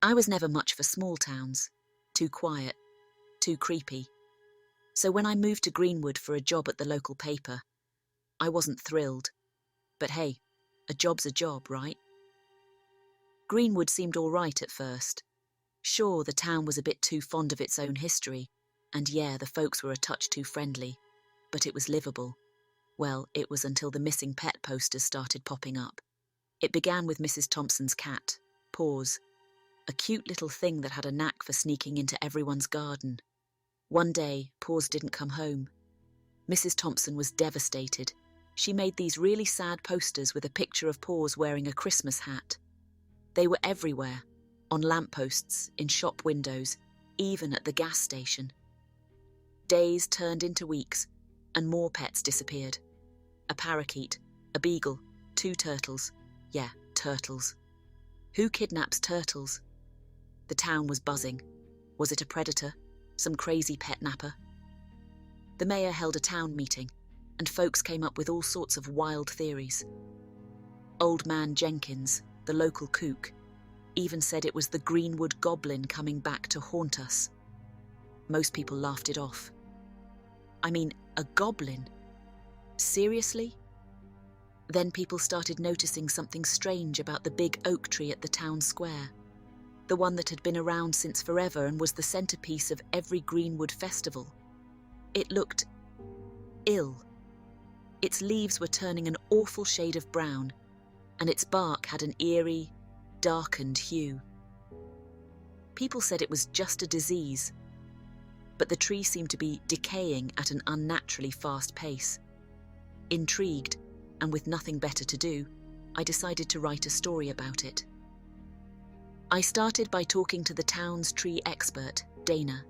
I was never much for small towns. Too quiet, too creepy. So when I moved to Greenwood for a job at the local paper, I wasn't thrilled. But hey, a job's a job, right? Greenwood seemed all right at first. Sure, the town was a bit too fond of its own history, and yeah, the folks were a touch too friendly, but it was livable. Well, it was until the missing pet posters started popping up. It began with Mrs. Thompson's cat, Paws, a cute little thing that had a knack for sneaking into everyone's garden. One day, Paws didn't come home. Mrs. Thompson was devastated. She made these really sad posters with a picture of Paws wearing a Christmas hat. They were everywhere, on lampposts, in shop windows, even at the gas station. Days turned into weeks, and more pets disappeared. A parakeet, a beagle, 2 turtles. Yeah, turtles. Who kidnaps turtles? The town was buzzing. Was it a predator? Some crazy pet napper? The mayor held a town meeting, and folks came up with all sorts of wild theories. Old Man Jenkins, the local kook, even said it was the Greenwood Goblin coming back to haunt us. Most people laughed it off. I mean, a goblin? Seriously? Then people started noticing something strange about the big oak tree at the town square, the one that had been around since forever and was the centerpiece of every Greenwood festival. It looked ill. Its leaves were turning an awful shade of brown, and its bark had an eerie, darkened hue. People said it was just a disease, but the tree seemed to be decaying at an unnaturally fast pace. Intrigued, and with nothing better to do, I decided to write a story about it. I started by talking to the town's tree expert, Dana.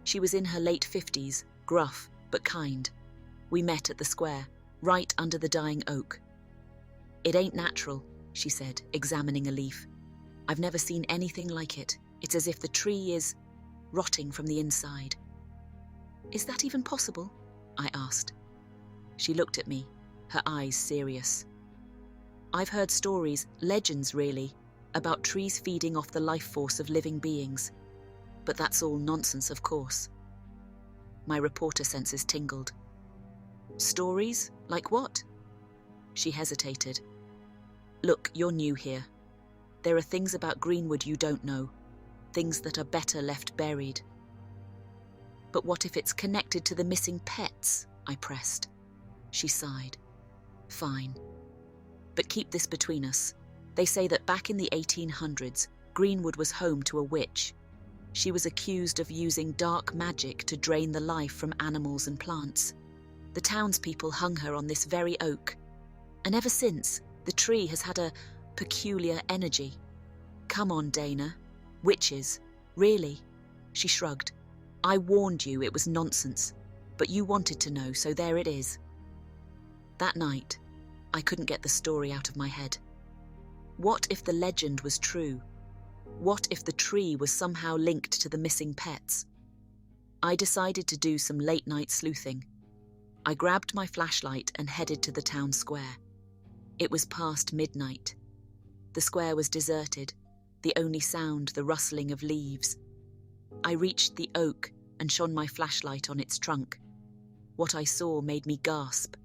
She was in her late 50s, gruff but kind. We met at the square, right under the dying oak. "It ain't natural," she said, examining a leaf. "I've never seen anything like it. It's as if the tree is rotting from the inside." "Is that even possible?" I asked. She looked at me, her eyes serious. "I've heard stories, legends really, about trees feeding off the life force of living beings. But that's all nonsense, of course." My reporter senses tingled. "Stories? Like what?" She hesitated. "Look, you're new here. There are things about Greenwood you don't know, things that are better left buried." "But what if it's connected to the missing pets?" I pressed. She sighed. "Fine. But keep this between us. They say that back in the 1800s, Greenwood was home to a witch. She was accused of using dark magic to drain the life from animals and plants. The townspeople hung her on this very oak, and ever since, the tree has had a peculiar energy. Come on, Dana. Witches? Really?" She shrugged. "I warned you it was nonsense, but you wanted to know, so there it is." That night, I couldn't get the story out of my head. What if the legend was true? What if the tree was somehow linked to the missing pets? I decided to do some late-night sleuthing. I grabbed my flashlight and headed to the town square. It was past midnight. The square was deserted, the only sound the rustling of leaves. I reached the oak and shone my flashlight on its trunk. What I saw made me gasp.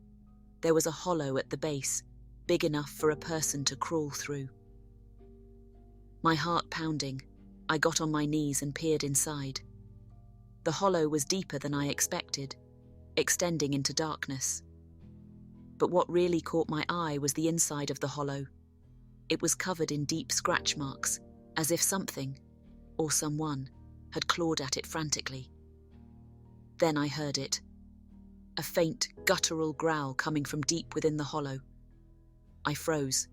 There was a hollow at the base, big enough for a person to crawl through. My heart pounding, I got on my knees and peered inside. The hollow was deeper than I expected, extending into darkness. But what really caught my eye was the inside of the hollow. It was covered in deep scratch marks, as if something, or someone, had clawed at it frantically. Then I heard it. A faint, guttural growl coming from deep within the hollow. I froze.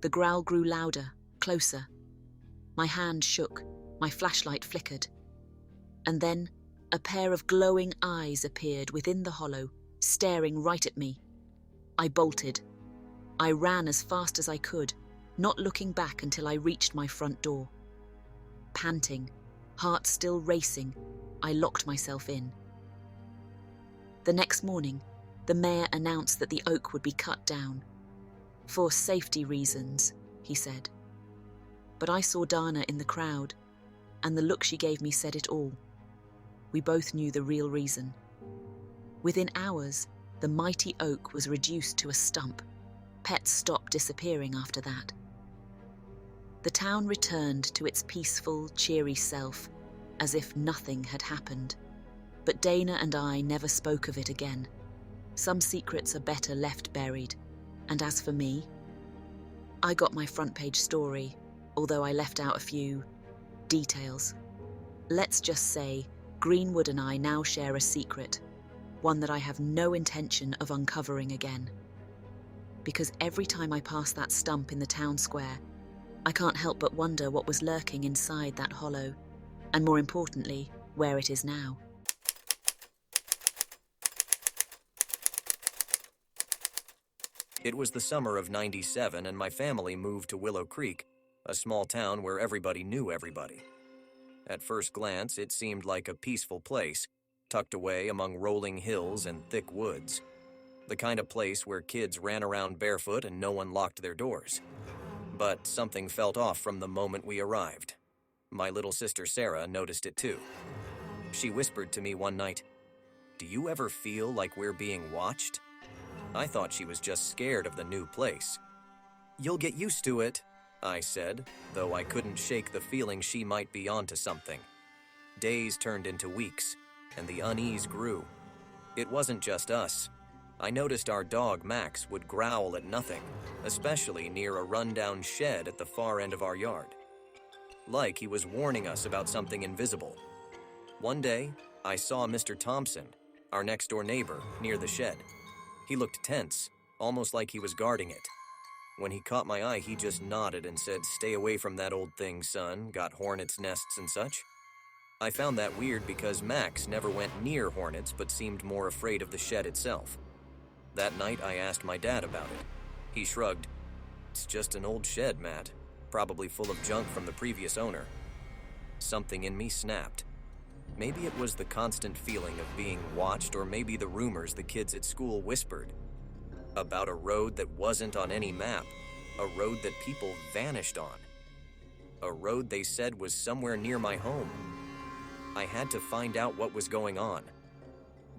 The growl grew louder, closer. My hand shook, my flashlight flickered. And then, a pair of glowing eyes appeared within the hollow, staring right at me. I bolted. I ran as fast as I could, not looking back until I reached my front door. Panting, heart still racing, I locked myself in. The next morning, the mayor announced that the oak would be cut down. "For safety reasons," he said. But I saw Dana in the crowd, and the look she gave me said it all. We both knew the real reason. Within hours, the mighty oak was reduced to a stump. Pets stopped disappearing after that. The town returned to its peaceful, cheery self, as if nothing had happened. But Dana and I never spoke of it again. Some secrets are better left buried. And as for me, I got my front page story, although I left out a few details. Let's just say Greenwood and I now share a secret, one that I have no intention of uncovering again. Because every time I pass that stump in the town square, I can't help but wonder what was lurking inside that hollow, and more importantly, where it is now. It was the summer of '97 and my family moved to Willow Creek, a small town where everybody knew everybody. At first glance, it seemed like a peaceful place, tucked away among rolling hills and thick woods. The kind of place where kids ran around barefoot and no one locked their doors. But something felt off from the moment we arrived. My little sister Sarah noticed it too. She whispered to me one night, "Do you ever feel like we're being watched?" I thought she was just scared of the new place. "You'll get used to it," I said, though I couldn't shake the feeling she might be onto something. Days turned into weeks, and the unease grew. It wasn't just us. I noticed our dog Max would growl at nothing, especially near a rundown shed at the far end of our yard. Like he was warning us about something invisible. One day, I saw Mr. Thompson, our next-door neighbor, near the shed. He looked tense, almost like he was guarding it. When he caught my eye, he just nodded and said, "Stay away from that old thing, son. Got hornets' nests and such." I found that weird because Max never went near hornets but seemed more afraid of the shed itself. That night, I asked my dad about it. He shrugged. "It's just an old shed, Matt. Probably full of junk from the previous owner." Something in me snapped. Maybe it was the constant feeling of being watched, or maybe the rumors the kids at school whispered. About a road that wasn't on any map, a road that people vanished on. A road they said was somewhere near my home. I had to find out what was going on.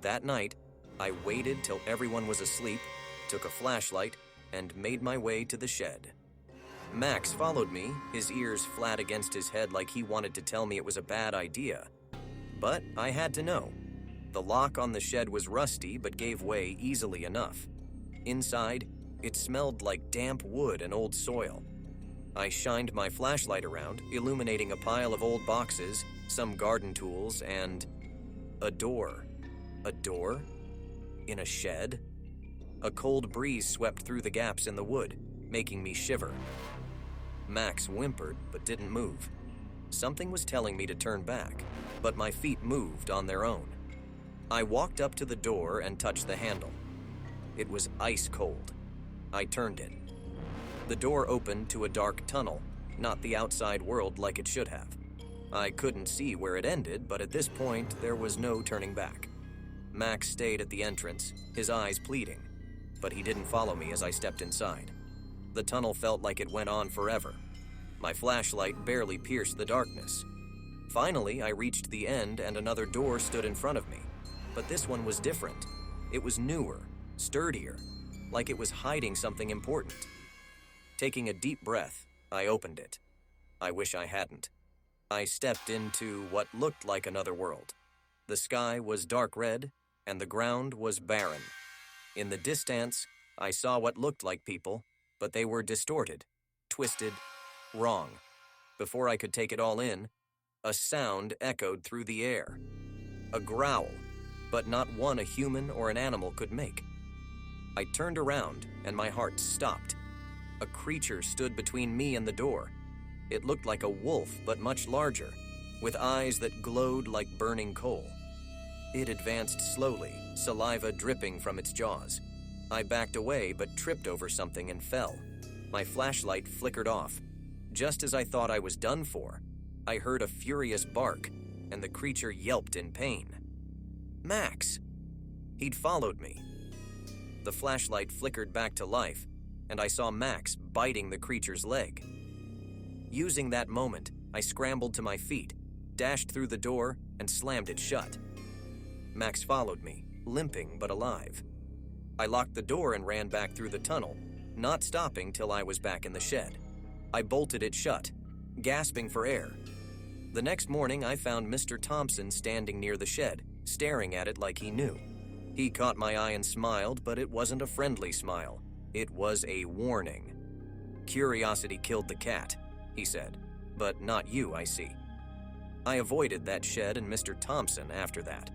That night, I waited till everyone was asleep, took a flashlight, and made my way to the shed. Max followed me, his ears flat against his head like he wanted to tell me it was a bad idea. But I had to know. The lock on the shed was rusty but gave way easily enough. Inside, it smelled like damp wood and old soil. I shined my flashlight around, illuminating a pile of old boxes, some garden tools, and a door. A door? In a shed? A cold breeze swept through the gaps in the wood, making me shiver. Max whimpered but didn't move. Something was telling me to turn back, but my feet moved on their own. I walked up to the door and touched the handle. It was ice cold. I turned it. The door opened to a dark tunnel, not the outside world like it should have. I couldn't see where it ended, but at this point, there was no turning back. Max stayed at the entrance, his eyes pleading, but he didn't follow me as I stepped inside. The tunnel felt like it went on forever. My flashlight barely pierced the darkness. Finally, I reached the end and another door stood in front of me. But this one was different. It was newer, sturdier, like it was hiding something important. Taking a deep breath, I opened it. I wish I hadn't. I stepped into what looked like another world. The sky was dark red, and the ground was barren. In the distance, I saw what looked like people, but they were distorted, twisted, wrong. Before I could take it all in, a sound echoed through the air. A growl, but not one a human or an animal could make. I turned around, and my heart stopped. A creature stood between me and the door. It looked like a wolf, but much larger, with eyes that glowed like burning coal. It advanced slowly, saliva dripping from its jaws. I backed away, but tripped over something and fell. My flashlight flickered off. Just as I thought I was done for, I heard a furious bark, and the creature yelped in pain. Max! He'd followed me. The flashlight flickered back to life, and I saw Max biting the creature's leg. Using that moment, I scrambled to my feet, dashed through the door, and slammed it shut. Max followed me, limping but alive. I locked the door and ran back through the tunnel, not stopping till I was back in the shed. I bolted it shut, gasping for air. The next morning, I found Mr. Thompson standing near the shed, staring at it like he knew. He caught my eye and smiled, but it wasn't a friendly smile. It was a warning. "Curiosity killed the cat," he said, "but not you, I see." I avoided that shed and Mr. Thompson after that.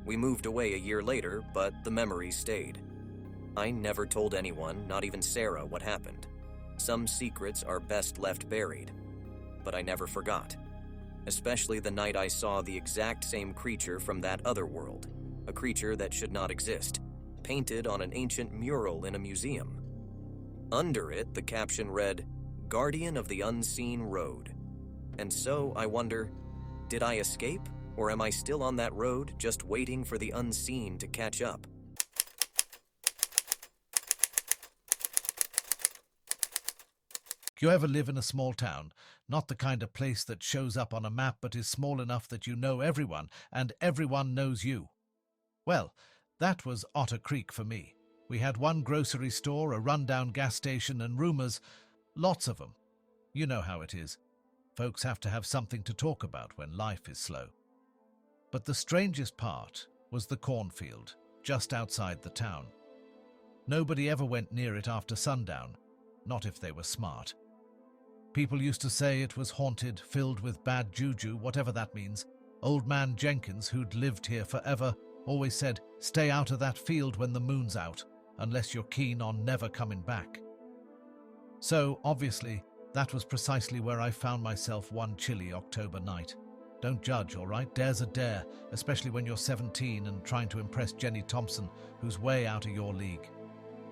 We moved away a year later, but the memories stayed. I never told anyone, not even Sarah, what happened. Some secrets are best left buried. But I never forgot. Especially the night I saw the exact same creature from that other world, a creature that should not exist, painted on an ancient mural in a museum. Under it, the caption read, "Guardian of the Unseen Road." And so I wonder, did I escape, or am I still on that road, just waiting for the unseen to catch up? You ever live in a small town? Not the kind of place that shows up on a map but is small enough that you know everyone and everyone knows you. Well, that was Otter Creek for me. We had one grocery store, a rundown gas station, and rumors, lots of them. You know how it is. Folks have to have something to talk about when life is slow. But the strangest part was the cornfield, just outside the town. Nobody ever went near it after sundown, not if they were smart. People used to say it was haunted, filled with bad juju, whatever that means. Old man Jenkins, who'd lived here forever, always said, "Stay out of that field when the moon's out, unless you're keen on never coming back." So, obviously, that was precisely where I found myself one chilly October night. Don't judge, all right? Dare's a dare, especially when you're 17 and trying to impress Jenny Thompson, who's way out of your league.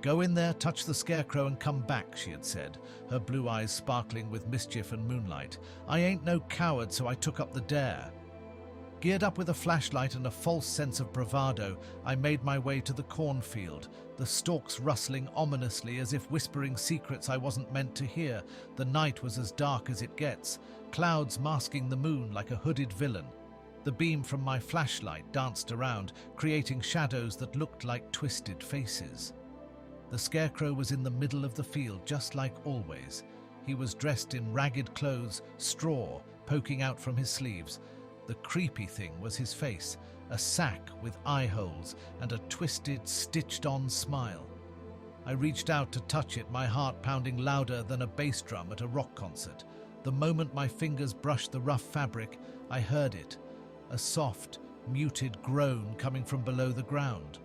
"Go in there, touch the scarecrow, and come back," she had said, her blue eyes sparkling with mischief and moonlight. I ain't no coward, so I took up the dare. Geared up with a flashlight and a false sense of bravado, I made my way to the cornfield, the stalks rustling ominously as if whispering secrets I wasn't meant to hear. The night was as dark as it gets, clouds masking the moon like a hooded villain. The beam from my flashlight danced around, creating shadows that looked like twisted faces. The scarecrow was in the middle of the field, just like always. He was dressed in ragged clothes, straw poking out from his sleeves. The creepy thing was his face, a sack with eye holes and a twisted, stitched-on smile. I reached out to touch it, my heart pounding louder than a bass drum at a rock concert. The moment my fingers brushed the rough fabric, I heard it, a soft, muted groan coming from below the ground.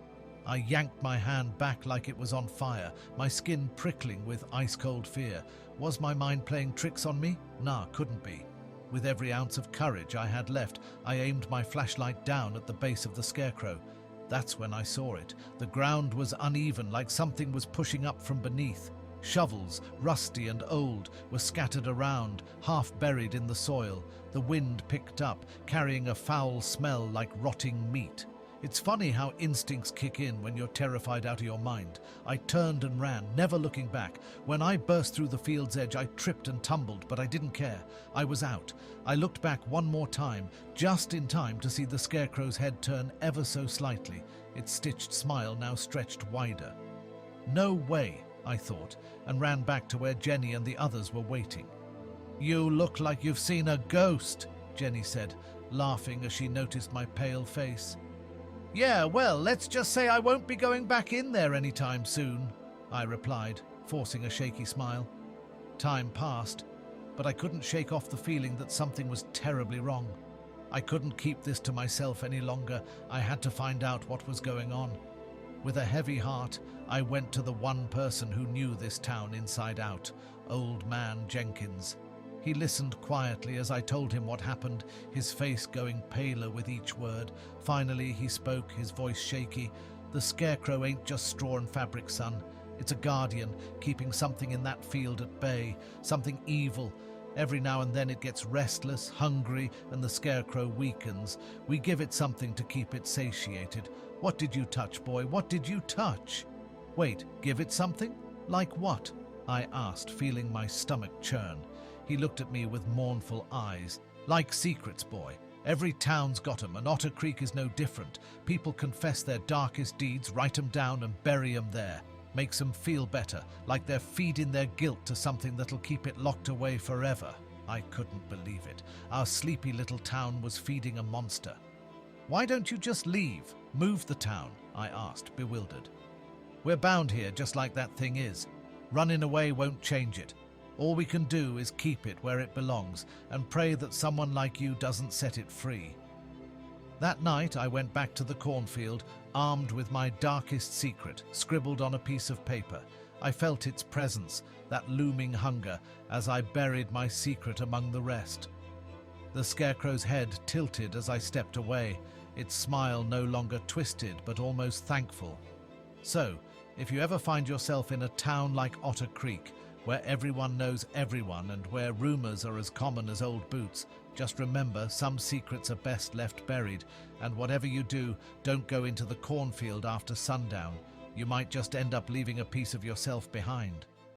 I yanked my hand back like it was on fire, my skin prickling with ice-cold fear. Was my mind playing tricks on me? Nah, couldn't be. With every ounce of courage I had left, I aimed my flashlight down at the base of the scarecrow. That's when I saw it. The ground was uneven, like something was pushing up from beneath. Shovels, rusty and old, were scattered around, half buried in the soil. The wind picked up, carrying a foul smell like rotting meat. It's funny how instincts kick in when you're terrified out of your mind. I turned and ran, never looking back. When I burst through the field's edge, I tripped and tumbled, but I didn't care. I was out. I looked back one more time, just in time to see the scarecrow's head turn ever so slightly, its stitched smile now stretched wider. No way, I thought, and ran back to where Jenny and the others were waiting. "You look like you've seen a ghost," Jenny said, laughing as she noticed my pale face. "Yeah, well, let's just say I won't be going back in there anytime soon," I replied, forcing a shaky smile. Time passed, but I couldn't shake off the feeling that something was terribly wrong. I couldn't keep this to myself any longer. I had to find out what was going on. With a heavy heart, I went to the one person who knew this town inside out, Old Man Jenkins. He listened quietly as I told him what happened, his face going paler with each word. Finally he spoke, his voice shaky. "The scarecrow ain't just straw and fabric, son. It's a guardian, keeping something in that field at bay, something evil. Every now and then it gets restless, hungry, and the scarecrow weakens. We give it something to keep it satiated. What did you touch, boy? What did you touch?" "Wait, give it something? Like what?" I asked, feeling my stomach churn. He looked at me with mournful eyes. Like secrets, boy. Every town's got 'em, and Otter Creek is no different. People confess their darkest deeds, write 'em down and bury 'em there. Makes 'em feel better, like they're feeding their guilt to something that'll keep it locked away forever. I couldn't believe it. Our sleepy little town was feeding a monster. Why don't you just leave? Move the town? I asked, bewildered. We're bound here just like that thing is. Running away won't change it. All we can do is keep it where it belongs and pray that someone like you doesn't set it free. That night I went back to the cornfield, armed with my darkest secret, scribbled on a piece of paper. I felt its presence, that looming hunger, as I buried my secret among the rest. The scarecrow's head tilted as I stepped away, its smile no longer twisted but almost thankful. So, if you ever find yourself in a town like Otter Creek, where everyone knows everyone and where rumors are as common as old boots, just remember some secrets are best left buried, and whatever you do, don't go into the cornfield after sundown. You might just end up leaving a piece of yourself behind.